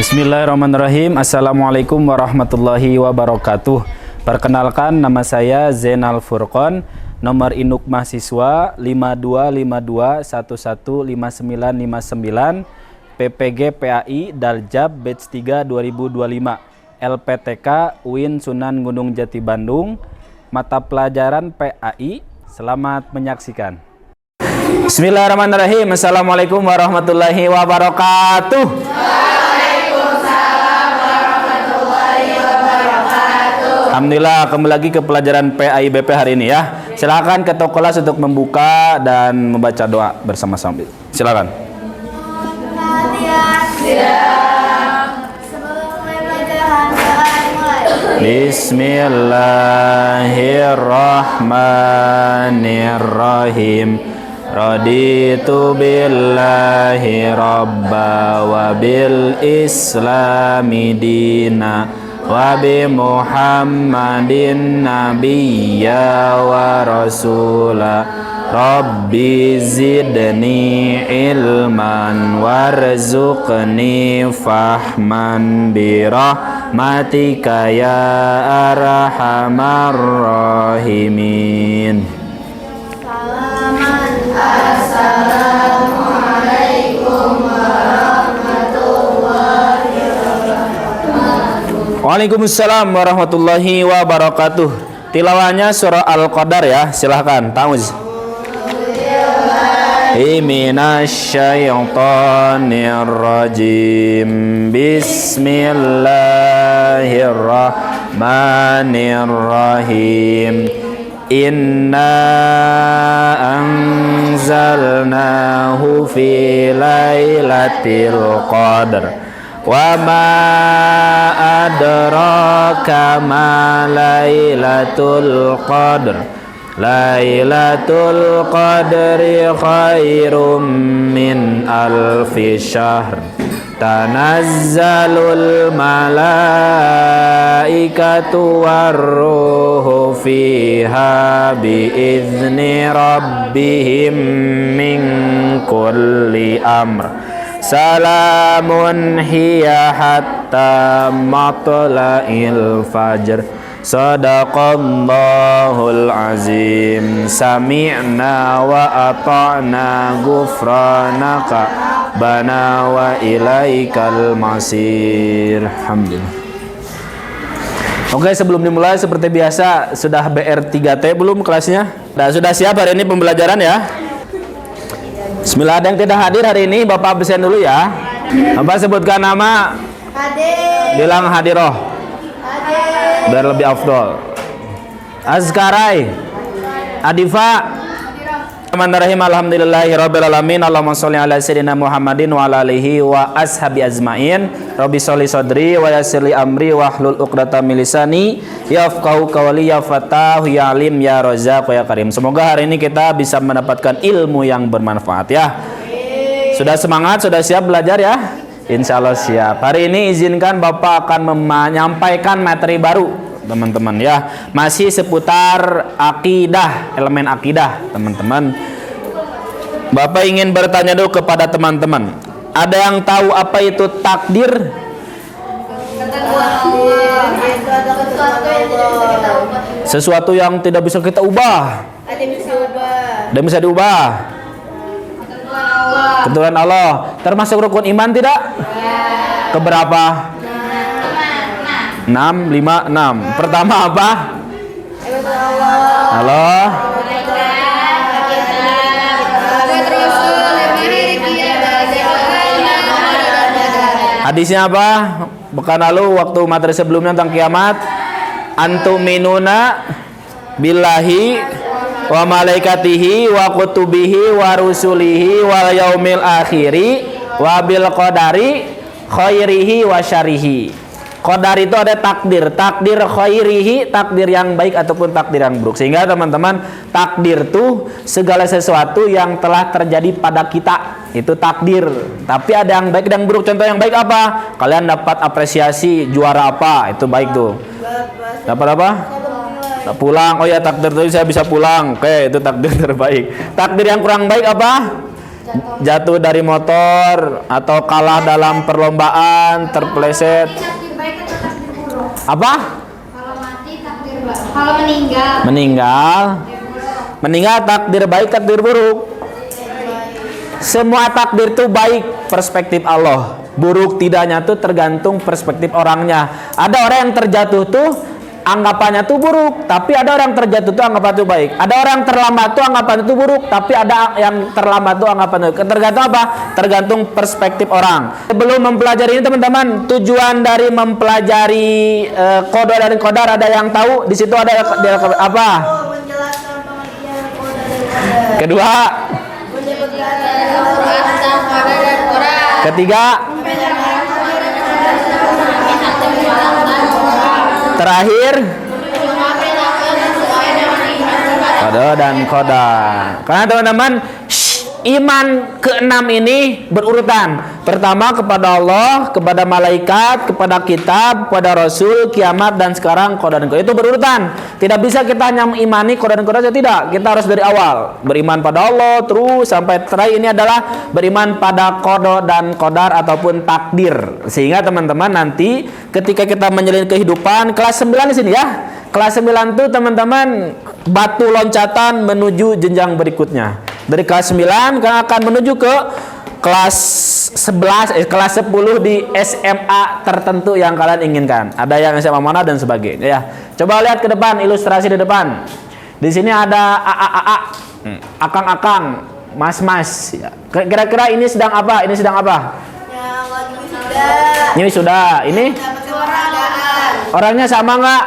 Bismillahirrahmanirrahim. Assalamualaikum warahmatullahi wabarakatuh. Perkenalkan, nama saya Zainal Furqon. Nomor induk mahasiswa 5252115959, PPG PAI Daljab Batch 3 2025, LPTK UIN Sunan Gunung Jati Bandung. Mata pelajaran PAI. Selamat menyaksikan. Bismillahirrahmanirrahim. Assalamualaikum warahmatullahi wabarakatuh. Alhamdulillah, kembali lagi ke pelajaran PAI BP hari ini ya. Silakan ketua kelas untuk membuka dan membaca doa bersama-sama. Silakan. Bismillahirrahmanirrahim. Raditu billahi rabba wa bil islami dina wa bi Muhammadin nabiyya wa rasula. Rabbi zidni ilman warzuqni fahman birahmatika ya arhamar rahimin. Assalamualaikum warahmatullahi wabarakatuh. Waalaikumsalam warahmatullahi wabarakatuh. Tilawahnya surah Al-Qadar ya, silahkan Ta'uz. Minasyaitonir rajim. Bismillahirrahmanirrahim. Inna anzalnahu fi lailatul qadr wa ma adraka ma lailatul qadr. Lailatul qadri khairum min alfi syahr. Tanazzalul malaikatu warruhu fiha biizni rabbihim min kulli amr. Salamun hiya hatta matla'il fajr. Sadaqallahul azim. Sami'na wa ata'na ghufranaka bana wa ilaikal masir. Alhamdulillah. Oke, sebelum dimulai seperti biasa, sudah BR3T belum kelasnya? Sudah siap hari ini pembelajaran ya? Bismillah. Ada yang tidak hadir hari ini, Bapak absen dulu ya. Bapak sebutkan nama. Hadir. Bilang hadiroh. Biar lebih afdol. Azkarai. Adifa. Bismillahirrahmanirrahim. Alhamdulillahirabbil alamin. Allahumma shalli ala sayyidina Muhammadin wa ala alihi wa ashabi azmain. Rabbi sholli sadri wa yassirli amri wa hlul 'uqdatam min lisani yafqahu qawli ya Fatah ya Alim ya Razzaq ya Karim. Semoga hari ini kita bisa mendapatkan ilmu yang bermanfaat ya. Sudah semangat, sudah siap belajar ya? Insya Allah siap. Hari ini izinkan Bapak akan menyampaikan materi baru teman-teman ya. Masih seputar akidah, elemen akidah teman-teman. Bapak ingin bertanya dulu kepada teman-teman. Ada yang tahu apa itu takdir? Sesuatu yang tidak bisa kita ubah. Ada bisa diubah. Ketuhanan Allah. Termasuk rukun iman tidak? Keberapa? 6, 5, 6. Pertama apa? Allah. Hadisnya apa? Pekan lalu waktu materi sebelumnya tentang kiamat. Antuminuna billahi wa malaikatihi wa kutubihi wa rusulihi wal yaumil akhiri wa bil qadari khairihi wa syarihi. Qadar itu ada takdir, takdir khairihi, takdir yang baik ataupun takdir yang buruk. Sehingga teman-teman, takdir itu segala sesuatu yang telah terjadi pada kita, itu takdir. Tapi ada yang baik dan buruk. Contoh yang baik apa? Kalian dapat apresiasi juara apa? Itu baik tuh. Dapat apa? Pulang. Oh ya, takdir tadi saya bisa pulang. Oke, itu takdir terbaik. Takdir yang kurang baik apa? Jatuh dari motor atau kalah dalam perlombaan, terpeleset. Takdir baik atau takdir buruk? Apa? Kalau mati takdir baik. Kalau meninggal. Meninggal takdir baik, takdir buruk. Semua takdir itu baik perspektif Allah. Buruk tidaknya tuh tergantung perspektif orangnya. Ada orang yang terjatuh tuh anggapannya tuh buruk, tapi ada orang terjatuh tuh anggapan tuh baik. Ada orang terlambat tuh anggapan itu buruk, tapi ada yang terlambat tuh anggapan itu. Tergantung apa? Tergantung perspektif orang. Sebelum mempelajari ini teman-teman, tujuan dari mempelajari qada dan qadar ada yang tahu? Di situ ada apa? Menjelaskan pengertian qada dan qadar. Kedua, Menyebutkan Al-Quran tentang qada dan qadar. ketiga, terakhir qada dan qadar. Karena teman-teman, iman keenam ini berurutan. Pertama kepada Allah, kepada malaikat, kepada kitab, kepada Rasul, kiamat, dan sekarang qada dan qadar. Itu berurutan. Tidak bisa kita hanya mengimani qada dan qadar saja, tidak. Kita harus dari awal beriman pada Allah terus sampai terakhir ini adalah beriman pada qada dan qadar ataupun takdir. Sehingga teman-teman nanti ketika kita menjalani kehidupan kelas 9 di sini ya. Kelas 9 itu teman-teman batu loncatan menuju jenjang berikutnya. Dari kelas 9 kita akan menuju ke kelas 10 di SMA tertentu yang kalian inginkan. Ada yang SMA mana dan sebagainya ya. Coba lihat ke depan, ilustrasi di depan. Di sini ada AA, akang-akang, mas-mas ya. Kira-kira ini sedang apa? Ini sedang apa? yang lagi wisuda. Ini sudah. Ini Dapat penghargaan. orangnya sama nggak?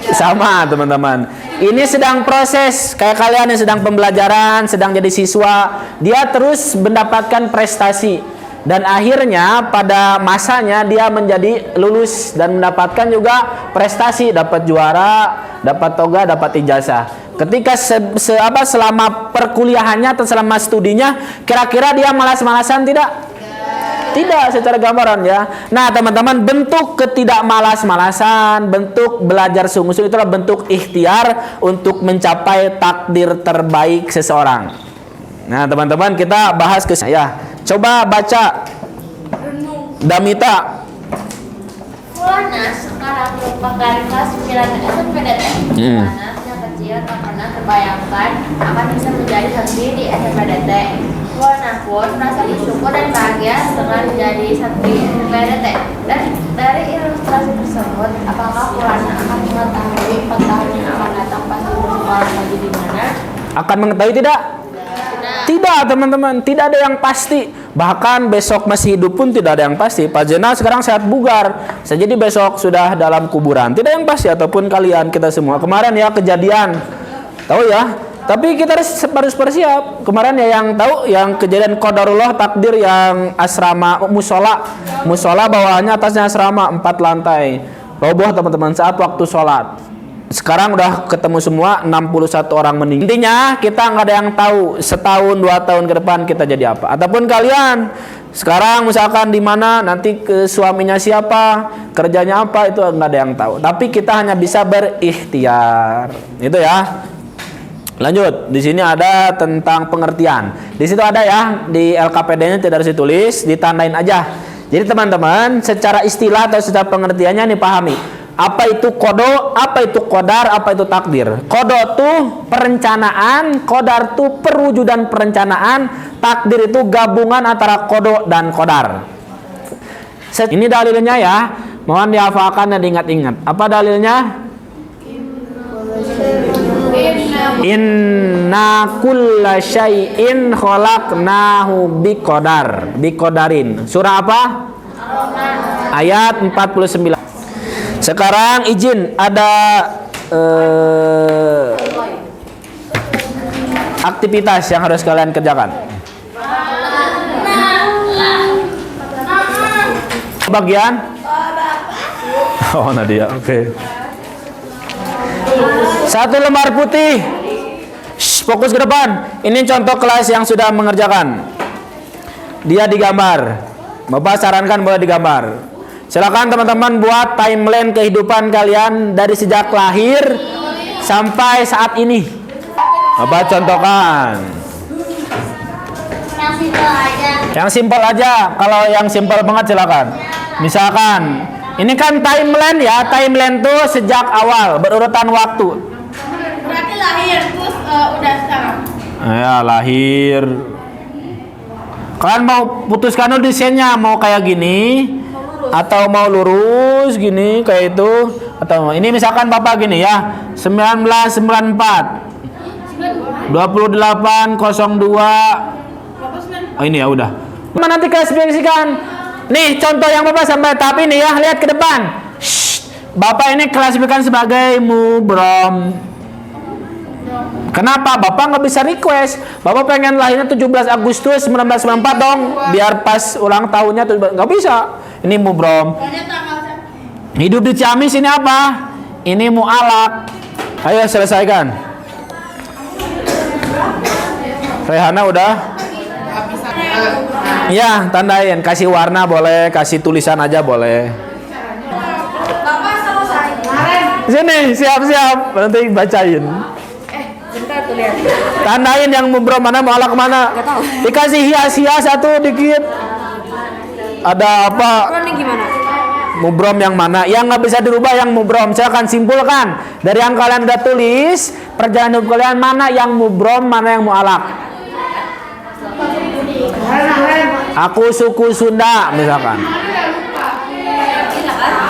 Sama teman-teman. Ini sedang proses kayak kalian yang sedang pembelajaran, sedang jadi siswa, dia terus mendapatkan prestasi dan akhirnya pada masanya dia menjadi lulus dan mendapatkan juga prestasi, dapat juara, dapat toga, dapat ijazah. Ketika selama perkuliahannya atau selama studinya, kira-kira dia malas-malasan tidak? Tidak secara gambaran ya. Nah teman-teman, bentuk ketidakmalas-malasan, bentuk belajar sungguh-sungguh itulah bentuk ikhtiar untuk mencapai takdir terbaik seseorang. Nah teman-teman, kita bahas ke saya. Coba baca Damita. Fulana sekarang merupakan kelas 9 SMPDT. Fulana sejak kecil tak pernah terbayangkan akan bisa menjadi santri di SMPDT. Fulana pun merasa bersyukur dan bahagia dengan menjadi santri SMPDT. Dan dari ilustrasi tersebut, apakah Fulana akan mengetahui 4 tahun yang akan datang pasti bersekolah lagi di mana? Akan mengetahui tidak? Tidak teman-teman, tidak ada yang pasti. Bahkan besok masih hidup pun tidak ada yang pasti. Pak Jenal sekarang sehat bugar, bisa jadi besok sudah dalam kuburan. Tidak yang pasti, ataupun kalian, kita semua. Kemarin ya kejadian, tahu ya. Tapi kita harus bersiap. Kemarin ya yang tahu, yang kejadian qadarullah takdir yang asrama musola bawahannya atasnya asrama 4 lantai. Roboh teman-teman saat waktu sholat. Sekarang udah ketemu semua 61 orang meninggal. Intinya kita nggak ada yang tahu setahun 2 tahun ke depan kita jadi apa. Ataupun kalian sekarang misalkan di mana nanti ke suaminya siapa, kerjanya apa, itu nggak ada yang tahu. Tapi kita hanya bisa berikhtiar. Itu ya. Lanjut. Di sini ada tentang pengertian. Di situ ada ya, di LKPD-nya tidak harus ditulis, ditandain aja. Jadi teman-teman, secara istilah atau secara pengertiannya dipahami. Apa itu qada, apa itu qadar, apa itu takdir. Qada itu perencanaan, qadar itu perwujudan perencanaan, takdir itu gabungan antara qada dan qadar. Ini dalilnya ya, mohon dihafalkan dan diingat-ingat. Apa dalilnya? Inna kulla syai'in khalaqnahu biqadarin. Surah apa? Ayat 49. Sekarang izin ada aktivitas yang harus kalian kerjakan. Bagian? Oh Nadia, oke. Satu lembar putih. Fokus ke depan. Ini contoh kelas yang sudah mengerjakan. Dia digambar. Bapak sarankan boleh digambar. Silakan teman-teman buat timeline kehidupan kalian dari sejak lahir sampai saat ini. Bapak contohkan. Yang simpel aja. Yang simpel aja. Kalau yang simpel banget silakan. Misalkan ini kan timeline ya. Timeline tuh sejak awal berurutan waktu. Berarti lahir terus udah sekarang. Ya lahir. Kalian mau putuskan dulu desainnya, mau kayak gini atau mau lurus gini kayak itu, atau ini misalkan Bapak gini ya, 1994 2802. Oh ini ya udah. Nanti klasifikasikan. Nih contoh yang Bapak sampai tahap ini ya, lihat ke depan. Shh. Bapak ini klasifikasikan sebagai mubrom. Kenapa? Bapak nggak bisa request. Bapak pengen lahirnya 17 Agustus 1994 dong, biar pas ulang tahunnya 17. Nggak bisa. Ini mubrom. Hidup di Ciamis ini apa? Ini mu'alak. Ayo selesaikan. Rehana udah? Ya, tandain. Kasih warna boleh, kasih tulisan aja boleh. Bapak selesai. Sini, siap-siap. Nanti bacain. Bentar tuh lihat. Tandain yang mubrom mana, mu'alak mana. Dikasih hias-hias satu dikit. Ada apa? Ini gimana? Mubrom yang mana? Yang nggak bisa dirubah yang mubrom. Silakan simpulkan dari yang kalian udah tulis. Perjalanan hidup kalian mana yang mubrom, mana yang mu'alak. Aku suku Sunda misalkan.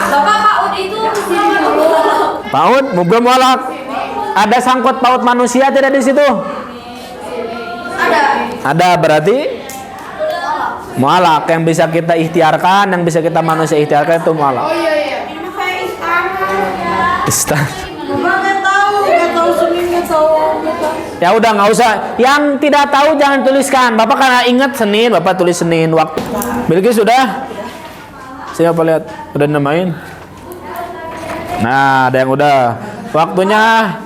Bapak PAUD itu PAUD mubrom mu'alak. Ada sangkut paut manusia tidak di situ? Ada berarti mu'alak. Yang bisa kita ikhtiarkan, yang bisa kita manusia ikhtiarkan itu mu'alak. Oh iya. Ini mah kayak Istan. Bapak nggak tahu Senin nggak tahu. Ya udah nggak usah. Yang tidak tahu jangan tuliskan. Bapak karena ingat Senin, Bapak tulis Senin waktu. Bilqis sudah? Siapa lihat? Udah namain? Nah, ada yang udah. Waktunya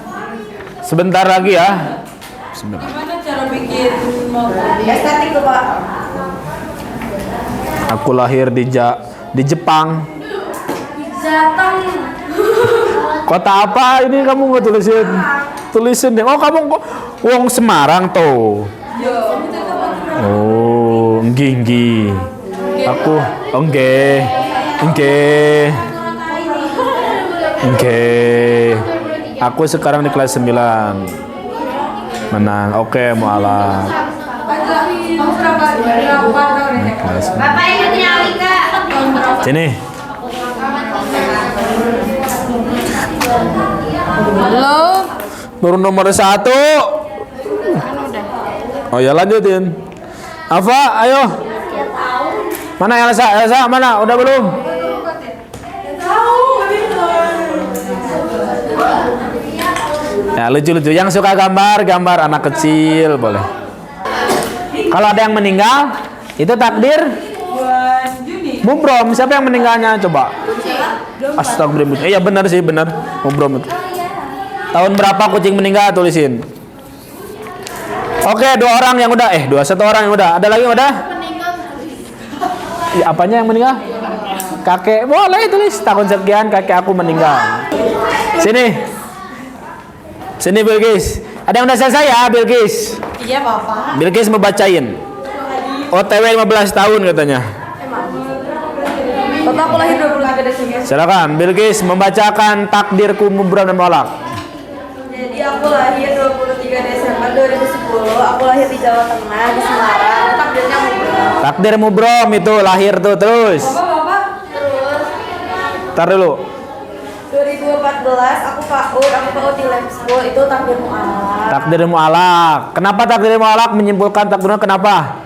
sebentar lagi ya. Sebentar. Gimana cara bikin estetik tuh Pak? Aku lahir di Jepang. Jateng. Kota apa ini kamu nggak tulisin? Tulisin deh. Oh kamu wong Semarang tuh. Oh, enggi. Aku engge. Aku sekarang di kelas 9. Menang. Oke, mu'alak. Bapak ingatnya Alika. Sini. Halo. Turun nomor 1. Oh ya lanjutin. Afa, ayo. Mana Elsa mana? Udah belum? Ya lucu-lucu. Yang suka gambar anak kecil boleh. Kalau ada yang meninggal, itu takdir mubrom. Siapa yang meninggalnya? Coba. Astagfirullah. Iya benar sih, benar. Mubrom itu. Tahun berapa kucing meninggal tulisin. Oke, 2 orang yang udah. 1 orang yang udah. Ada lagi yang udah? Ya, apanya yang meninggal? Kakek. Boleh tulis tahun sekian kakek aku meninggal. Sini Bilqis. Ada yang udah selesai ya Bilqis? Iya Bapak. Bilqis mau bacain. OTW 15 tahun katanya. Bapak aku lahir 23 Desember. Silakan Bilqis membacakan takdirku mubrom dan mu'alak. Jadi aku lahir 23 Desember 2010. Aku lahir di Jawa Tengah di Semarang. Takdirnya mubrom. Takdir mubrom itu lahir tuh terus. Bapak. Terus. Ntar dulu. 2014 aku PAUD di lab school itu takdir mu'alak. Takdir mu'alak. Kenapa takdir mu'alak menyimpulkan takdirnya kenapa?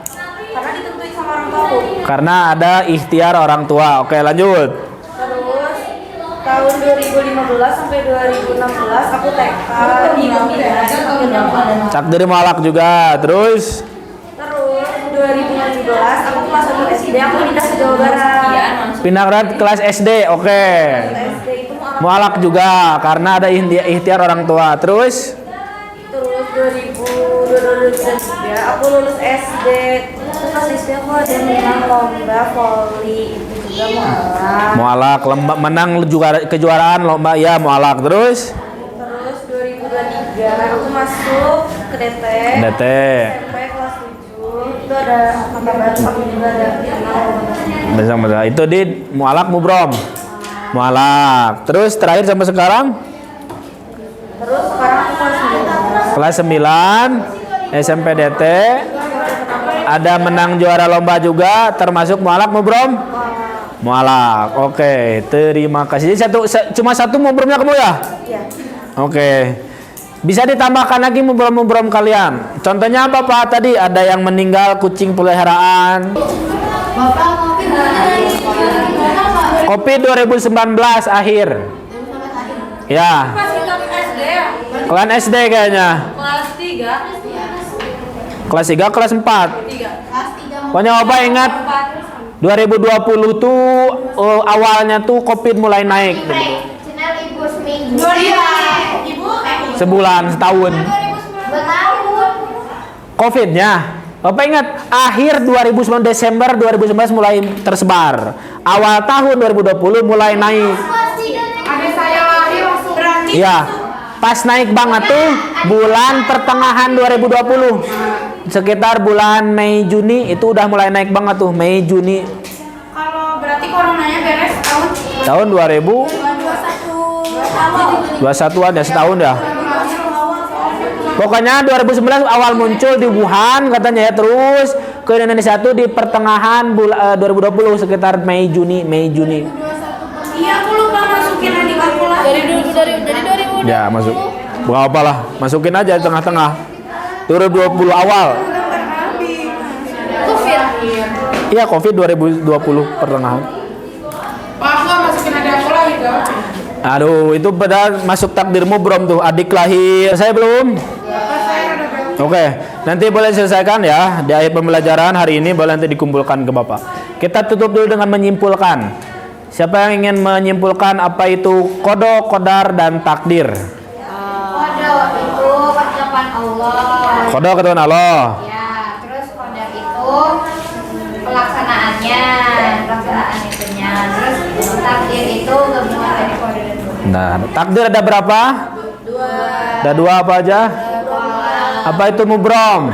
Karena ditentuin sama orang tua. Karena ada ikhtiar orang tua. Oke lanjut. Terus tahun 2015 sampai 2016 aku TK di Kuningan takdirnya mu'alak. Takdir mu'alak juga. Terus 2017 aku kelas 1 SD aku pindah ke Jawa Barat. pindah ke kelas SD. Oke. SD itu Mu'alak juga karena ada ikhtiar orang tua. Terus 2023 aku lulus SD. Terus pas SD aku ada menang lomba volley itu juga mu'alak. menang juga kejuaraan lomba ya mu'alak. Terus 2023 aku masuk ke DT. DT. SMP kelas 7 itu ada sampai batuk juga ada Bersama itu di mualak mubrom. Mualak. Terus terakhir sampai sekarang? Terus sekarang aku Kelas 9 SMPDT. Ada menang juara lomba juga, termasuk mualak mubrom. Mualak. Oke, terima kasih. Jadi cuma satu mubromnya kamu ya? Iya. Oke. Bisa ditambahkan lagi mubrom-mubrom kalian. Contohnya apa Pak? Tadi ada yang meninggal kucing peliharaan. Covid 2019 akhir. Ya. Kalian SD kayaknya. Kelas 3. Kelas 3, kelas 4. Pokoknya Bapak ingat 2020 tuh awalnya tuh Covid mulai naik. Channel ibu seminggu. Sebulan, setahun. 2 tahun. Covid-nya. Bapak ingat akhir 2019 Desember 2019 mulai tersebar. Awal tahun 2020 mulai naik. Ada saya lahir langsung berarti. Iya. Pas naik banget tuh bulan pertengahan 2020. Sekitar bulan Mei Juni itu udah mulai naik banget tuh, Mei Juni. Kalau berarti coronanya beres Tahun 2021 ada setahun ya. Pokoknya 2019 awal muncul di Wuhan katanya ya, terus ke Indonesia tuh di pertengahan 2020 sekitar Mei Juni. Iya, aku lupa masukin adik aku lah. Dari 2000. Ya masuk. Bukan apa lah, masukin aja tengah-tengah. 2020 awal. Covid. Iya Covid 2020 pertengahan. Pak, aku masukin adik aku lagi dong. Aduh, itu pada masuk takdirmu belum tuh? Adik lahir, saya belum. Oke, nanti boleh selesaikan ya di akhir pembelajaran hari ini, boleh nanti dikumpulkan ke Bapak. Kita tutup dulu dengan menyimpulkan. Siapa yang ingin menyimpulkan apa itu qada, qadar dan takdir? Qada itu ketetapan Allah. Qada ketetapan Allah. Ya, terus qadar itu pelaksanaannya, pelaksanaan itunya. Terus takdir itu gabungan dari qada dan qadar. Nah, takdir ada berapa? 2. Ada 2 apa aja? Apa itu mubrom?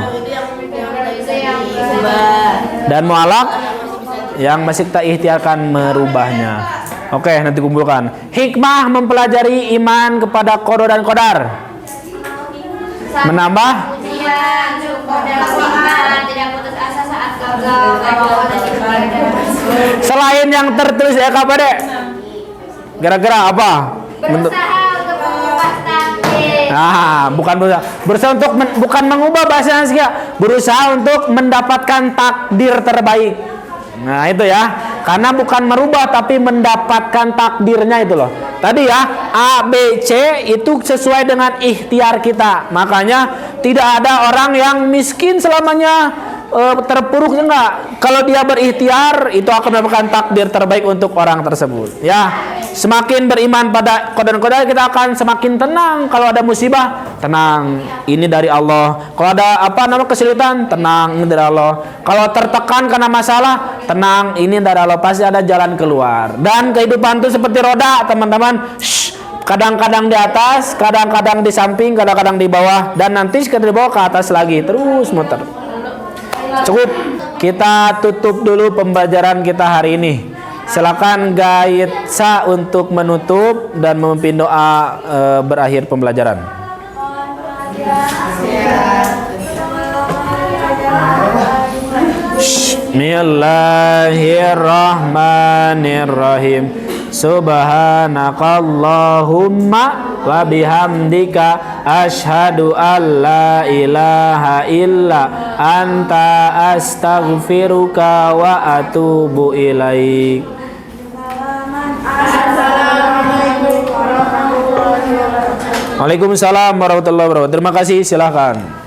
Dan mualak yang masih kita ikhtiarkan merubahnya. Oke, nanti kumpulkan. Hikmah mempelajari iman kepada qada dan qadar. Menambah Ujian, dalam iman, tidak putus asa saat gagal, dan selain yang tertulis ya Kak Dek. Kira-kira apa? berusaha untuk mengubah takdir. Berusaha untuk bukan mengubah bahasa Indonesia, berusaha untuk mendapatkan takdir terbaik. Nah itu ya, karena bukan merubah tapi mendapatkan takdirnya itu loh. Tadi ya A, B, C itu sesuai dengan ikhtiar kita. Makanya tidak ada orang yang miskin selamanya terpuruk, enggak. Kalau dia berikhtiar itu akan mendapatkan takdir terbaik untuk orang tersebut. Ya, semakin beriman pada qada dan qadar kita akan semakin tenang. Kalau ada musibah, tenang, ini dari Allah. Kalau ada kesulitan, tenang, ini dari Allah. Kalau tertekan karena masalah, tenang, ini dari Allah, pasti ada jalan keluar. Dan kehidupan itu seperti roda, teman-teman. Kadang-kadang di atas, kadang-kadang di samping, kadang-kadang di bawah, dan nanti sekali di bawah ke atas lagi, terus muter. Cukup, kita tutup dulu pembelajaran kita hari ini. Silakan Gaitsa untuk menutup dan memimpin doa berakhir pembelajaran. Bismillahirrahmanirrahim. Subhanakallahumma wa bihamdika asyhadu an la ilaha illa anta astaghfiruka wa atubu ilaik. Waalaikumsalam warahmatullahi wabarakatuh. Terima kasih, silakan.